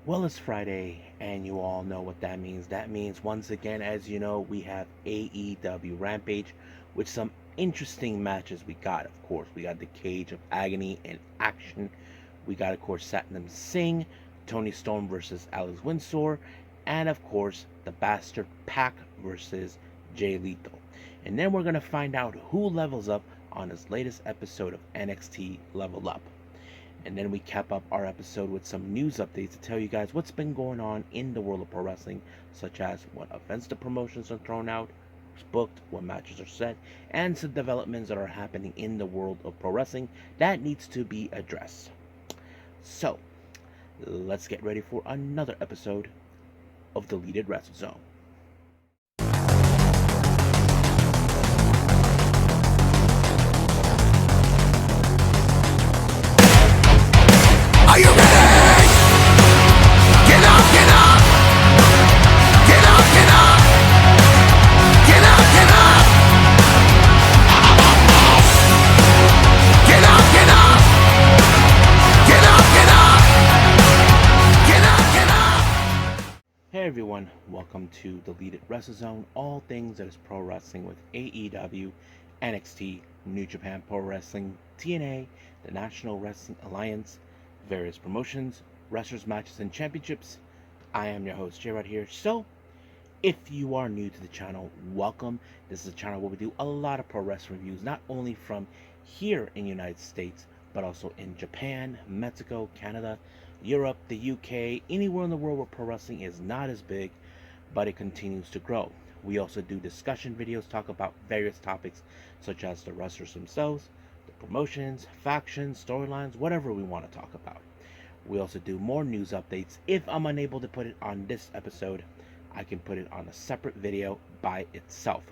Well, it's Friday, and you all know what that means. That means, once again, as you know, we have AEW Rampage with some interesting matches. We got, of course, we got the Cage of Agony in action. We got, of course, Satnam Singh, Toni Storm versus Alex Windsor, and, of course, the Bastard Pack versus Jay Lethal. And then we're going to find out who levels up on this latest episode of NXT Level Up. And then we cap up our episode with some news updates to tell you guys what's been going on in the world of pro wrestling, such as what events the promotions are thrown out, who's booked, what matches are set, and some developments that are happening in the world of pro wrestling that needs to be addressed. So, let's get ready for another episode of Deleted Wrestle Zone. Are you ready? Get up, get up! Get up, get up! Get up, get up! Get up, get up! Get up, get up! Get up, get up! Hey everyone, welcome to Deleted Wrestle Zone, all things that is pro wrestling with AEW, NXT, New Japan Pro Wrestling, TNA, the National Wrestling Alliance, various promotions, wrestlers, matches, and championships. I am your host, Jay right here. So, if you are new to the channel, welcome. This is a channel where we do a lot of pro wrestling reviews, not only from here in the United States, but also in Japan, Mexico, Canada, Europe, the UK, anywhere in the world where pro wrestling is not as big, but it continues to grow. We also do discussion videos, talk about various topics such as the wrestlers themselves, the promotions, factions, storylines, whatever we want to talk about. We also do more news updates. If I'm unable to put it on this episode, I can put it on a separate video by itself.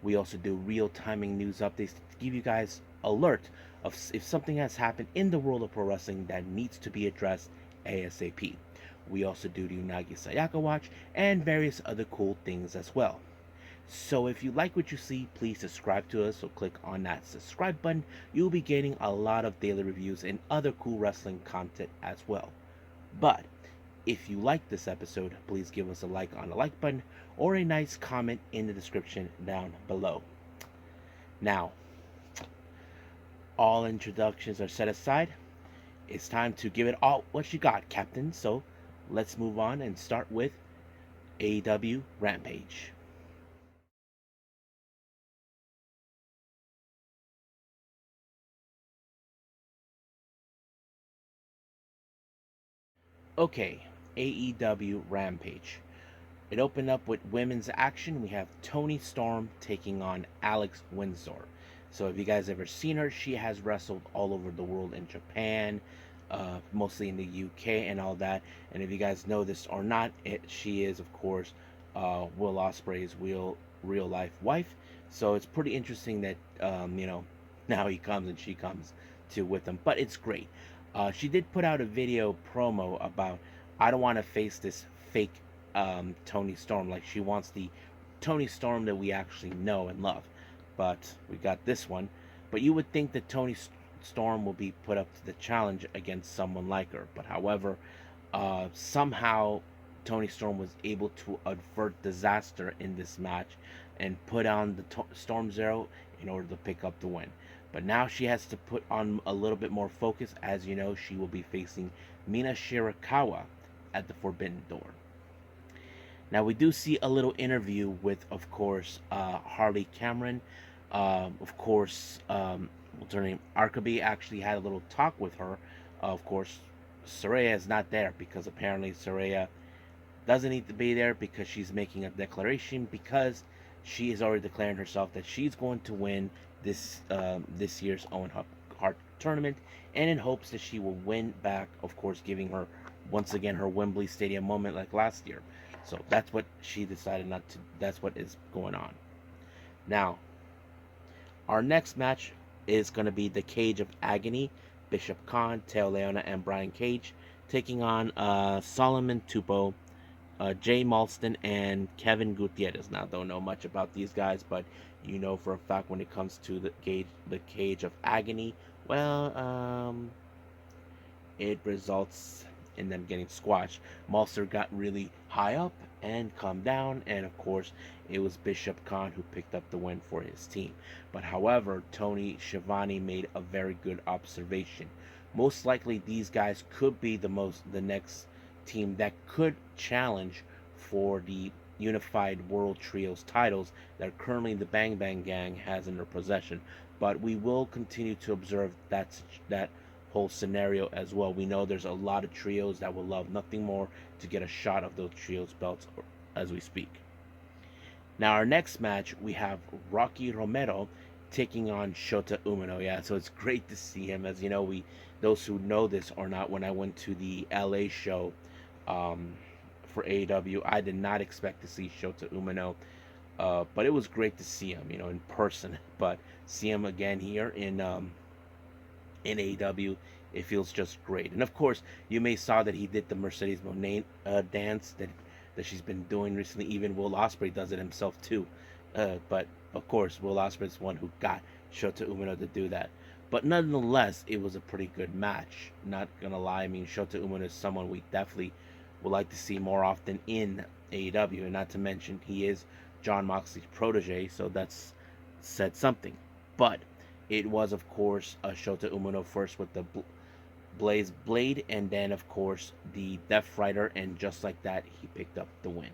We also do real timing news updates to give you guys alert of if something has happened in the world of pro wrestling that needs to be addressed ASAP. We also do the Unagi Sayaka Watch and various other cool things as well. So if you like what you see, please subscribe to us. So click on that subscribe button. You'll be getting a lot of daily reviews and other cool wrestling content as well. But if you like this episode, please give us a like on the like button or a nice comment in the description down below. Now, all introductions are set aside. It's time to give it all what you got, Captain. So let's move on and start with AEW Rampage. Okay, AEW Rampage. It opened up with women's action. We have Toni Storm taking on Alex Windsor. So if you guys ever seen her, she has wrestled all over the world in Japan, mostly in the UK and all that. And if you guys know this or not, she is of course Will Ospreay's real life wife. So it's pretty interesting that now he comes and she comes to with him. But it's great. She did put out a video promo about I don't want to face this fake Toni Storm. Like, she wants the Toni Storm that we actually know and love. But we got this one. But you would think that Toni Storm will be put up to the challenge against someone like her. But however, somehow Toni Storm was able to avert disaster in this match and put on the Storm Zero in order to pick up the win. But now she has to put on a little bit more focus. As you know, she will be facing Mina Shirakawa at the Forbidden Door. Now we do see a little interview with, of course, Harley Cameron. Of course, what's her name? Arkaby actually had a little talk with her. Of course, Saraya is not there because apparently Saraya doesn't need to be there because she's making a declaration because she is already declaring herself that she's going to win this year's Owen Hart tournament, and in hopes that she will win back, of course, giving her once again her Wembley Stadium moment like last year. So that's what she decided not to. That's what is going on. Now, our next match is going to be the Cage of Agony. Bishop Khan, Teo Leona, and Brian Cage taking on Solomon Tupo, Jay Malston, and Kevin Gutierrez. Now, don't know much about these guys, but you know for a fact when it comes to the Cage of Agony, well, it results and then getting squashed. Malser got really high up and calmed down, and of course, it was Bishop Khan who picked up the win for his team. But however, Tony Schiavone made a very good observation. Most likely, these guys could be the next team that could challenge for the unified world trios titles that currently the Bang Bang Gang has in their possession. But we will continue to observe that whole scenario as well. We know there's a lot of trios that will love nothing more to get a shot of those trios belts as we speak. Now our next match, we have Rocky Romero taking on Shota Umino. Yeah, so it's great to see him. As you know, those who know this or not, when I went to the LA show for AEW, I did not expect to see Shota Umino, but it was great to see him, in person. But see him again here in AEW, it feels just great. And of course, you may saw that he did the Mercedes Moné dance that she's been doing recently. Even Will Ospreay does it himself too. But of course, Will Ospreay's the one who got Shota Umino to do that. But nonetheless, it was a pretty good match. Not gonna lie, I mean, Shota Umino is someone we definitely would like to see more often in AEW, and not to mention he is Jon Moxley's protege, so that's said something. But it was, of course, Shota Umino first with the Blaze Blade, and then, of course, the Death Rider, and just like that, he picked up the win.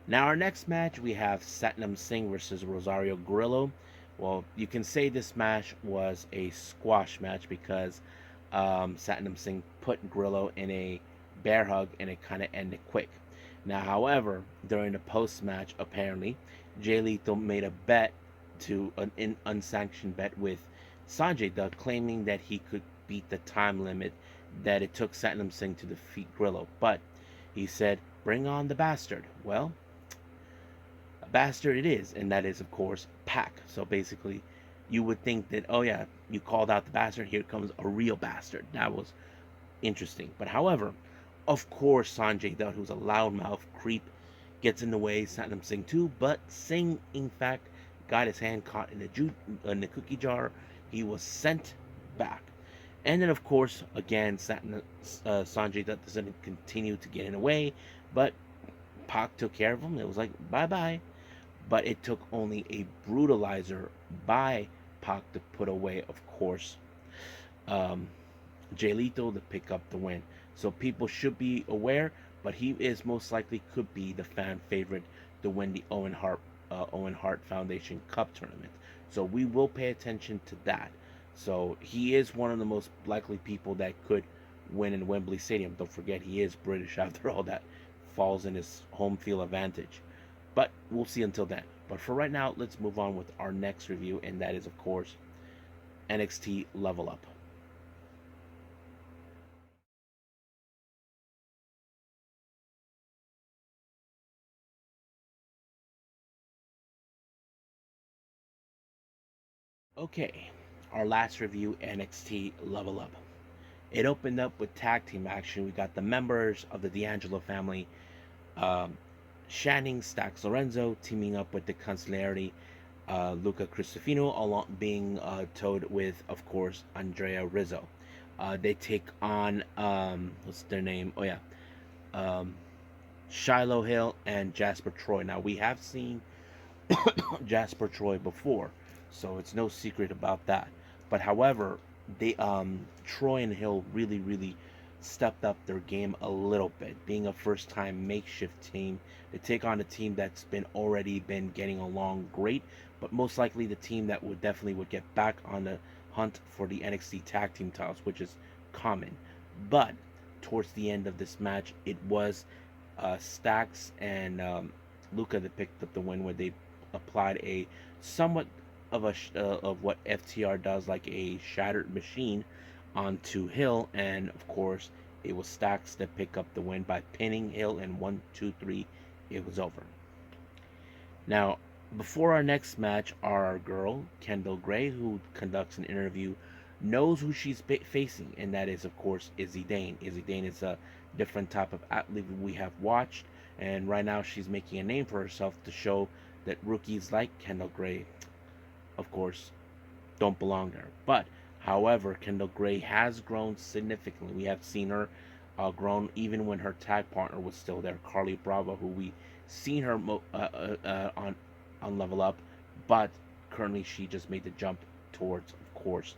Now, our next match, we have Satnam Singh versus Rosario Grillo. Well, you can say this match was a squash match because Satnam Singh put Grillo in a bear hug, and it kind of ended quick. Now, however, during the post-match, apparently, Jay Lethal made a bet an unsanctioned bet with Sanjay Dutt, claiming that he could beat the time limit that it took Satnam Singh to defeat Grillo. But he said, "Bring on the bastard." Well, a bastard it is, and that is, of course, Pac. So basically, you would think that, oh yeah, you called out the bastard, here comes a real bastard. That was interesting. But however, of course, Sanjay Dutt, who's a loudmouth creep, gets in the way, Satnam Singh too, but Singh, in fact, got his hand caught in the cookie jar. He was sent back. And then, of course, again, Sanjay Dutt doesn't continue to get in the way, but Pac took care of him. It was like, bye-bye. But it took only a brutalizer by Pac to put away, of course, Jay Lethal to pick up the win. So people should be aware, but he is most likely could be the fan favorite to win the Owen Hart Foundation Cup tournament. So we will pay attention to that. So he is one of the most likely people that could win in Wembley Stadium. Don't forget, he is British after all. That falls in his home field advantage. But we'll see until then. But for right now, let's move on with our next review, and that is, of course, NXT Level Up. Okay, our last review, NXT Level Up. It opened up with tag team action. We got the members of the D'Angelo family, Shanning Stax Lorenzo teaming up with the Consigliere, Luca Cristofino, along being towed with, of course, Andrea Rizzo. They take on what's their name? Oh yeah, Shiloh Hill and Jasper Troy. Now we have seen Jasper Troy before, so it's no secret about that. But however, they Troy and Hill really stepped up their game a little bit, being a first time makeshift team. They take on a team that's already been getting along great, but most likely the team that would get back on the hunt for the NXT tag team titles, which is common. But towards the end of this match, it was Stax and Luca that picked up the win, where they applied a somewhat of what FTR does, like a shattered machine, onto Hill, and of course it was Stax that picked up the win by pinning Hill, and 1, 2, 3, it was over. Now, before our next match, our girl Kendall Gray, who conducts an interview, knows who she's facing, and that is, of course, Izzy Dane. Izzy Dane is a different type of athlete we have watched, and right now she's making a name for herself to show that rookies like Kendall Gray, of course, don't belong there. But however, Kendall Gray has grown significantly. We have seen her grown even when her tag partner was still there, Carly Bravo, who we seen her on Level Up, but currently she just made the jump towards, of course,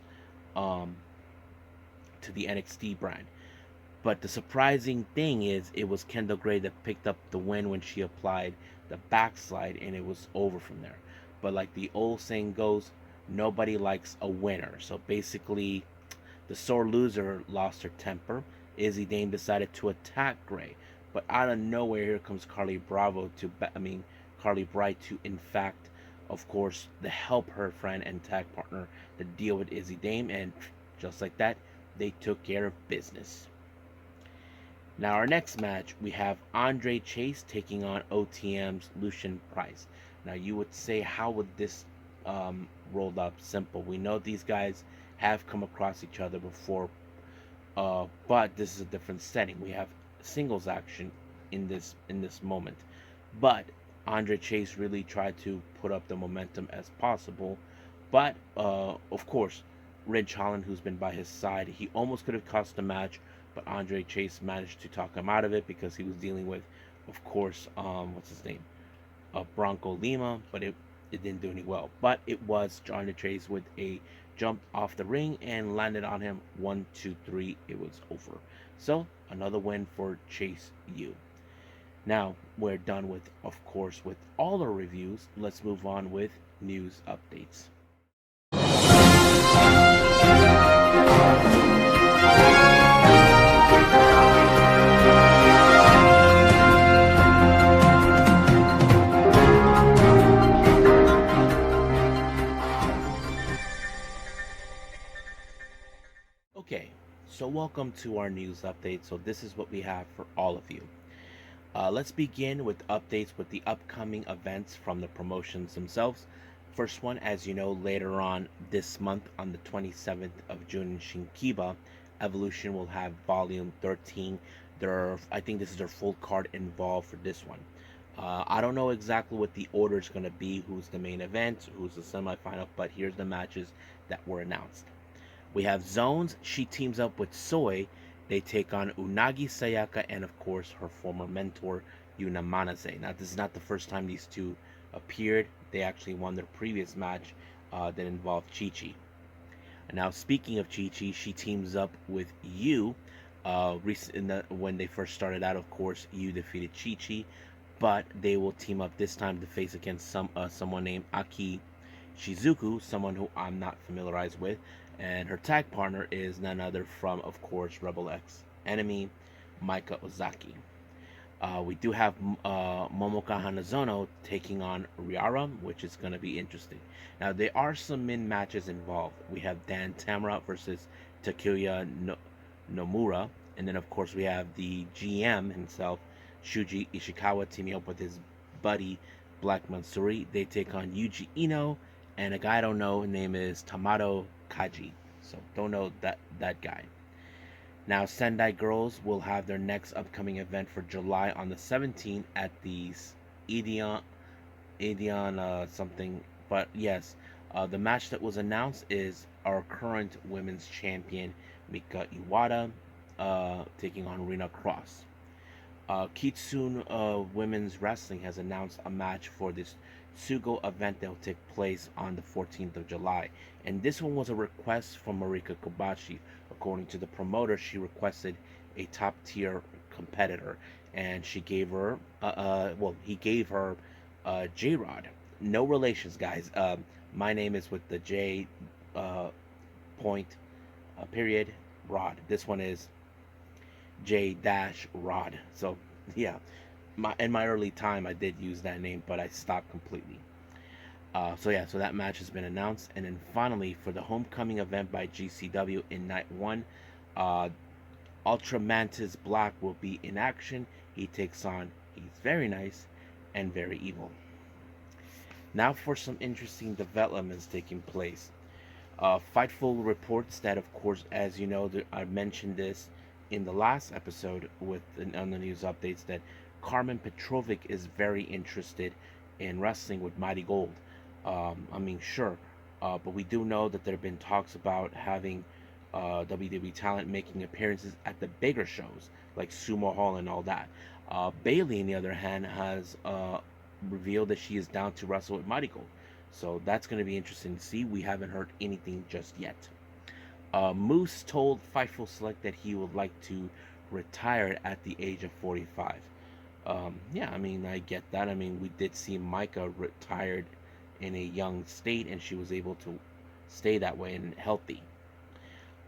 um, to the NXT brand. But the surprising thing is, it was Kendall Gray that picked up the win when she applied the backslide, and it was over from there. But like the old saying goes, nobody likes a winner. So basically, the sore loser lost her temper. Izzy Dane decided to attack Gray, but out of nowhere, here comes Carly Bravo Carly Bright to, in fact, of course, to help her friend and tag partner to deal with Izzy Dame, and just like that, they took care of business. Now, our next match, we have Andre Chase taking on OTM's Lucian Price. Now, you would say, how would this rolled up? Simple. We know these guys have come across each other before, but this is a different setting. We have singles action in this moment, but Andre Chase really tried to put up the momentum as possible. But of course, Ridge Holland, who's been by his side, he almost could have cost the match, but Andre Chase managed to talk him out of it because he was dealing with, of course, what's his name, Bronco Lima, but it didn't do any well. But it was Andre Chase with a jump off the ring and landed on him. 1, 2, 3. It was over. So another win for Chase U. Now we're done with, of course, with all our reviews. Let's move on with news updates. Okay, so welcome to our news update. So this is what we have for all of you. Let's begin with updates with the upcoming events from the promotions themselves. First one, as you know, later on this month on the 27th of June in Shinkiba, Evolution will have Volume 13. I think this is their full card involved for this one. I don't know exactly what the order is going to be, who's the main event, who's the semifinal, but here's the matches that were announced. We have Zones. She teams up with Soy. They take on Unagi Sayaka and, of course, her former mentor, Yuna Manase. Now, this is not the first time these two appeared. They actually won their previous match that involved Chi Chi. And now, speaking of Chi Chi, she teams up with Yu. When they first started out, of course, Yu defeated Chi Chi, but they will team up this time to face against someone named Aki Shizuku, someone who I'm not familiarized with, and her tag partner is none other from, of course, Rebel X enemy, Maika Ozaki. We do have Momoka Hanazono taking on Riara, which is going to be interesting. Now, there are some min matches involved. We have Dan Tamura versus Takuya Nomura, and then, of course, we have the GM himself, Shuji Ishikawa, teaming up with his buddy, Black Mansuri. They take on Yuji Ino, and a guy I don't know, his name is Tamato Kaji. So don't know that guy. Now, Sendai Girls will have their next upcoming event for July on the 17th at the Edion something. But yes, the match that was announced is our current women's champion Mika Iwata taking on Rena Cross. Kitsune Women's Wrestling has announced a match for this Sugo event that will take place on the 14th of July. And this one was a request from Marika Kobashi. According to the promoter, she requested a top tier competitor, and she gave her, he gave her J Rod. No relations, guys. My name is with the J point period Rod. This one is J dash Rod. So yeah, in my early time I did use that name, but I stopped completely. So that match has been announced, and then finally for the homecoming event by GCW in night one, Ultra Mantis Black will be in action. He takes on He's Very Nice and Very Evil. Now for some interesting developments taking place. Fightful reports that, of course, as you know, I mentioned this in the last episode on the news updates, that Carmen Petrovic is very interested in wrestling with MARIGOLD. Sure, but we do know that there have been talks about having WWE talent making appearances at the bigger shows like Sumo Hall and all that. Bailey, on the other hand, has revealed that she is down to wrestle with MARIGOLD. So that's going to be interesting to see. We haven't heard anything just yet. Moose told Fightful Select that he would like to retire at the age of 45. Yeah, I mean, I get that. I mean, we did see Micah retired in a young state, and she was able to stay that way and healthy.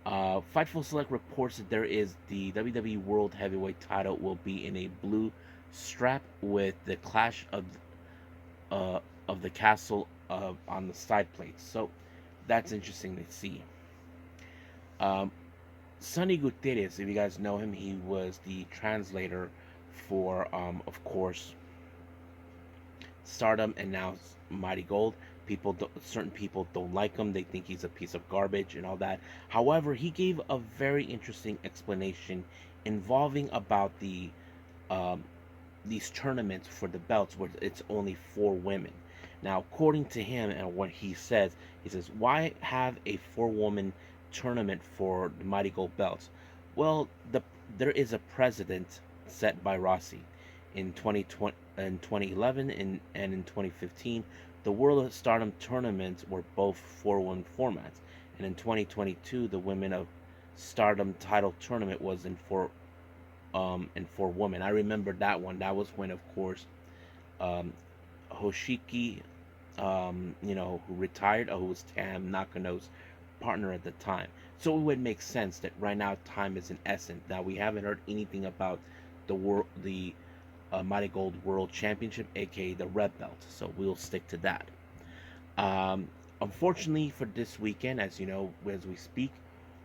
Fightful Select reports that there is the WWE World Heavyweight title will be in a blue strap with the Clash of the Castle on the side plates. So that's interesting to see. Um, Sonny Gutierrez, if you guys know him, he was the translator for, of course, Stardom and now Mighty Gold. Certain people don't like him. They think he's a piece of garbage and all that. However, he gave a very interesting explanation involving about um, these tournaments for the belts where it's only for women. Now, according to him and what he says, why have a four-woman tournament for the Mighty Gold belts? Well, there is a precedent set by Rossi in 2020, in 2011, and in 2015. The World of Stardom tournaments were both 4-1 formats, and in 2022, the Women of Stardom title tournament was in four women. I remember that one. That was when, of course, um, Hoshiki, who retired, who was Tam Nakano's partner at the time. So it would make sense that right now time is in essence. Now we haven't heard anything about the Mighty Gold World Championship, aka the Red Belt. So we'll stick to that. Um, Unfortunately for this weekend, as you know, as we speak,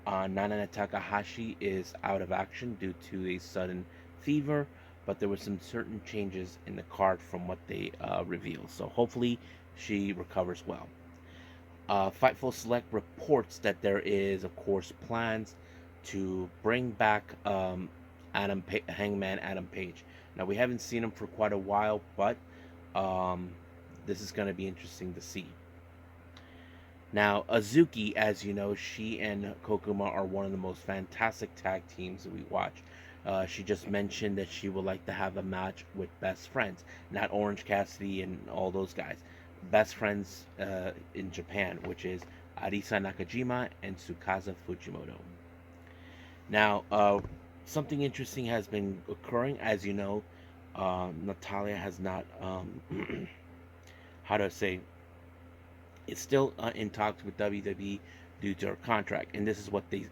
Nanae Takahashi is out of action due to a sudden fever, but there were some certain changes in the card from what they revealed. So hopefully she recovers well. Fightful Select reports that there is, of course, plans to bring back Hangman Adam Page. Now we haven't seen him for quite a while, but um, this is going to be interesting to see. Now, Azuki, as you know, she and Kokuma are one of the most fantastic tag teams that we watch. She just mentioned that she would like to have a match with Best Friends, not Orange Cassidy and all those guys. Best Friends in Japan, which is Arisa Nakajima and Tsukasa Fujimoto. Now, something interesting has been occurring. As you know, Natalya has not, how do I say, it's still in talks with WWE due to her contract, and this is what the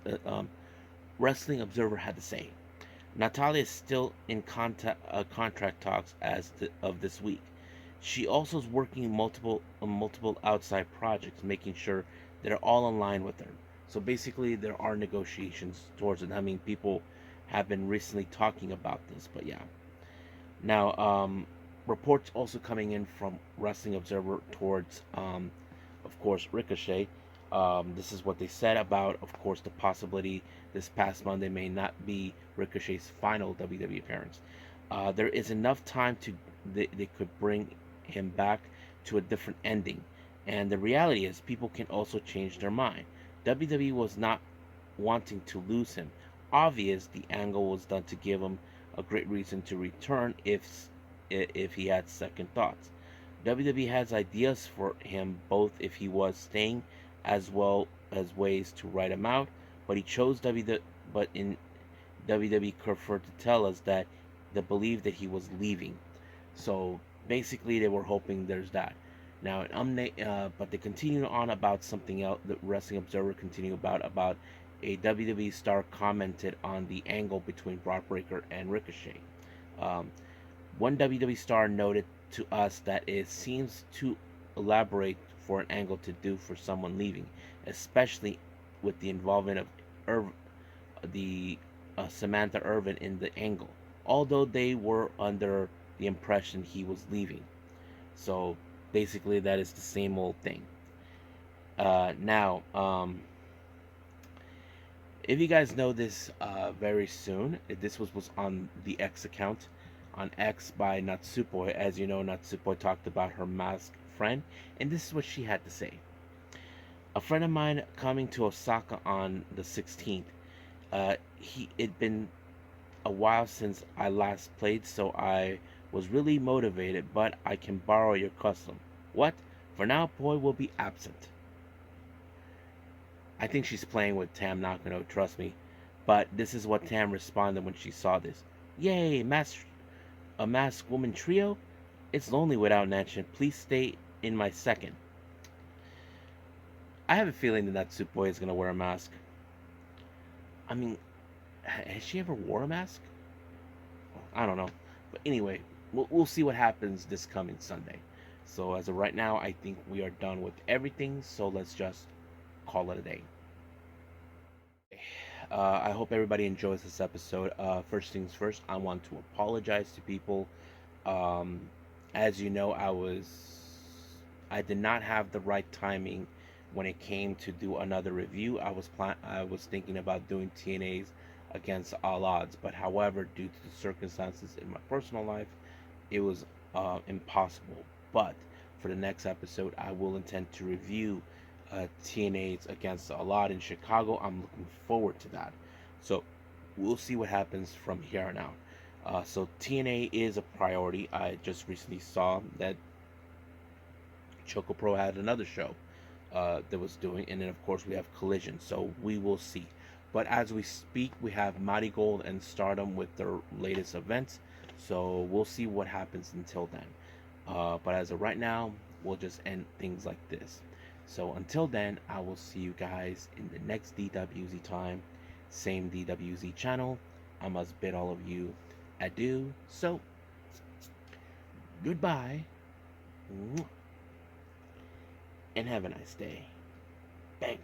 Wrestling Observer had to say. Natalya is still in contract talks of this week. She also is working on multiple outside projects, making sure they're all in line with her. So basically, there are negotiations towards it. I mean, people have been recently talking about this, but yeah. Now, reports also coming in from Wrestling Observer towards, of course, Ricochet. This is what they said about, of course, the possibility this past Monday may not be Ricochet's final WWE appearance. There is enough time they could bring him back to a different ending. And the reality is, people can also change their mind. WWE was not wanting to lose him. Obvious, the angle was done to give him a great reason to return if he had second thoughts. WWE has ideas for him both if he was staying as well as ways to write him out, but he chose but in WWE preferred to tell us that they believed that he was leaving. So basically, they were hoping there's that. Now, but they continue on about something else. The Wrestling Observer continued about a WWE star commented on the angle between Brock Breaker and Ricochet. Um, One WWE star noted to us that it seems too elaborate for an angle to do for someone leaving, especially with the involvement of Samantha Irvin in the angle, although they were under the impression he was leaving. So basically, that is the same old thing. Now, if you guys know this, very soon, this was on the X account, on X by Natsupoi. As you know, Natsupoi talked about her masked friend, and this is what she had to say. A friend of mine coming to Osaka on the 16th. It'd been a while since I last played, so I was really motivated, but I can borrow your custom. What? For now, Poi will be absent. I think she's playing with Tam Nakano, trust me. But this is what Tam responded when she saw this. Yay, a masked woman trio? It's lonely without Nanshin. Please stay in my second. I have a feeling that Natsupoi is going to wear a mask. I mean, has she ever wore a mask? I don't know. But anyway, we'll see what happens this coming Sunday. So as of right now, I think we are done with everything. So let's just call it a day. I hope everybody enjoys this episode. First things first, I want to apologize to people. Um, as you know, I did not have the right timing when it came to do another review. I was thinking about doing TNA's against all odds, but however, due to the circumstances in my personal life, it was impossible. But for the next episode, I will intend to review TNA's against a lot in Chicago. I'm looking forward to that. So we'll see what happens from here on out. So TNA is a priority. I just recently saw that Choco Pro had another show that was doing, and then of course we have Collision. So we will see. But as we speak, we have MARIGOLD and Stardom with their latest events. So we'll see what happens until then. But as of right now, we'll just end things like this. So until then, I will see you guys in the next DWZ time. Same DWZ channel. I must bid all of you adieu. So, goodbye. And have a nice day. Bang.